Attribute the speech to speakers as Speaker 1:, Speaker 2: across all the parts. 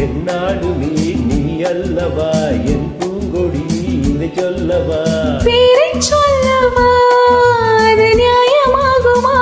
Speaker 1: என்னாலுமே நீ அல்லவா என் பூங்கொடி, இதை சொல்லவா
Speaker 2: பேரை சொல்லவா அது நியாயமாகுமா?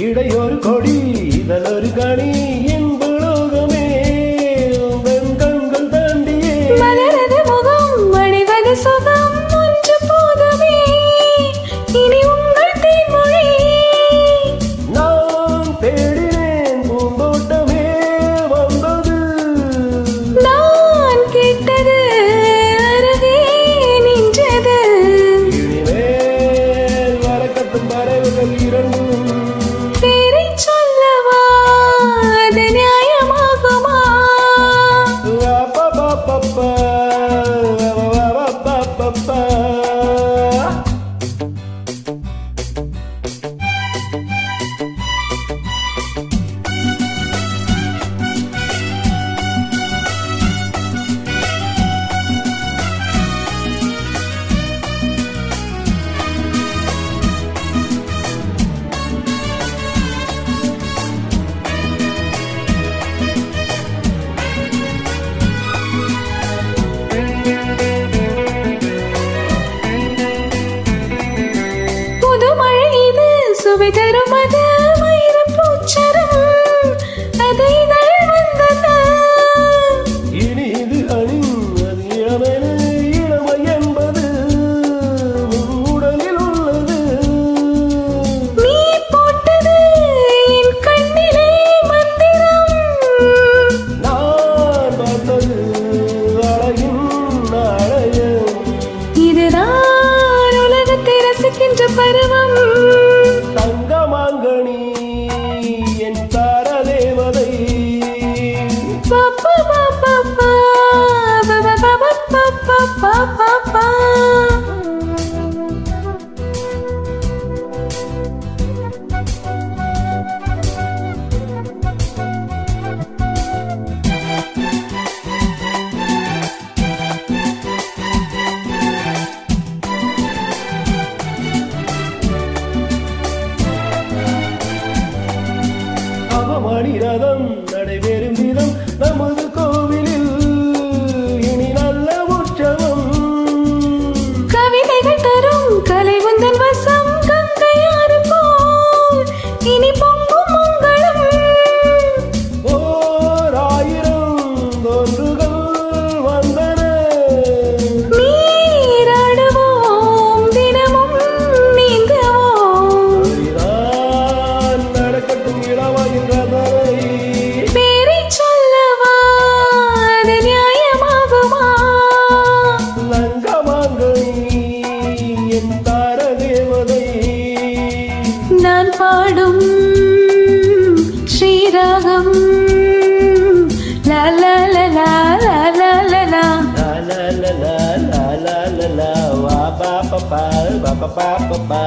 Speaker 1: இடையொரு கொடி இதழொரு கனி என்புலோகமே உங்கள் கண்கள் தாண்டியே
Speaker 2: மலரது முகம் மணிவது சுகம் ஒன்று போதுமே இனி உங்கள் தேன்மொழி.
Speaker 1: நான் தேடினேன் பூந்தோட்டமே வந்தது,
Speaker 2: நான் கேட்டது அருகே நின்றது.
Speaker 1: இனிமேல் வரக்கட்டும் பறவைகள் இரண்டும்
Speaker 2: பேரை சொல்லவா அது நியாயமாகுமா?
Speaker 1: அப்பப்பப்பப்பா, அப்பப்பப்பப்பா.
Speaker 2: புதுமழை இது சுவை தரும் அது வைரப் பூச்சரம் அது இதழ் வந்தது.
Speaker 1: இனி இது அணிவது இளமென இளமை என்பது உன் உடலில் உள்ளது.
Speaker 2: நீ போட்டது என் கண்ணிலே மந்திரம்.
Speaker 1: நான் பார்த்தது அழகின் அழகம்.
Speaker 2: இதுதான் உலகத்தை ரசிக்கின்ற பருவம்.
Speaker 1: தங்கமாங்கனி என் தார தேவதை,
Speaker 2: பாப்பா பாப்பா பாப்பா பாப்பா பாப்பா பாப்பா.
Speaker 1: அவமணி ரதம் நடைபெறும் விதம் நமது கோவிலில் இனி நல்ல உற்சவம்.
Speaker 2: கவிதைகள் தரும் கலை உந்தன் வசம் கங்கையாறு போல் இனி பொங்கும் மங்களம்.
Speaker 1: ஓர் ஆயிரம் தோன்றுகள் வந்தன,
Speaker 2: நீராடுவோம் தினமும் நீந்துவோம்.
Speaker 1: அதுதான் நடக்கட்டும் இளமையின் ரதனை.
Speaker 2: பேரை சொல்லவா அது நியாயமாகுமா?
Speaker 1: லங்கமாங்கனி என் தார தேவதை,
Speaker 2: நான் பாடும் ஸ்ரீராகம் லா லா லா லா லா லா லா லா.
Speaker 1: லா லா லா லா லா லா லா லா, வா பா பா பா பா பா பா பா.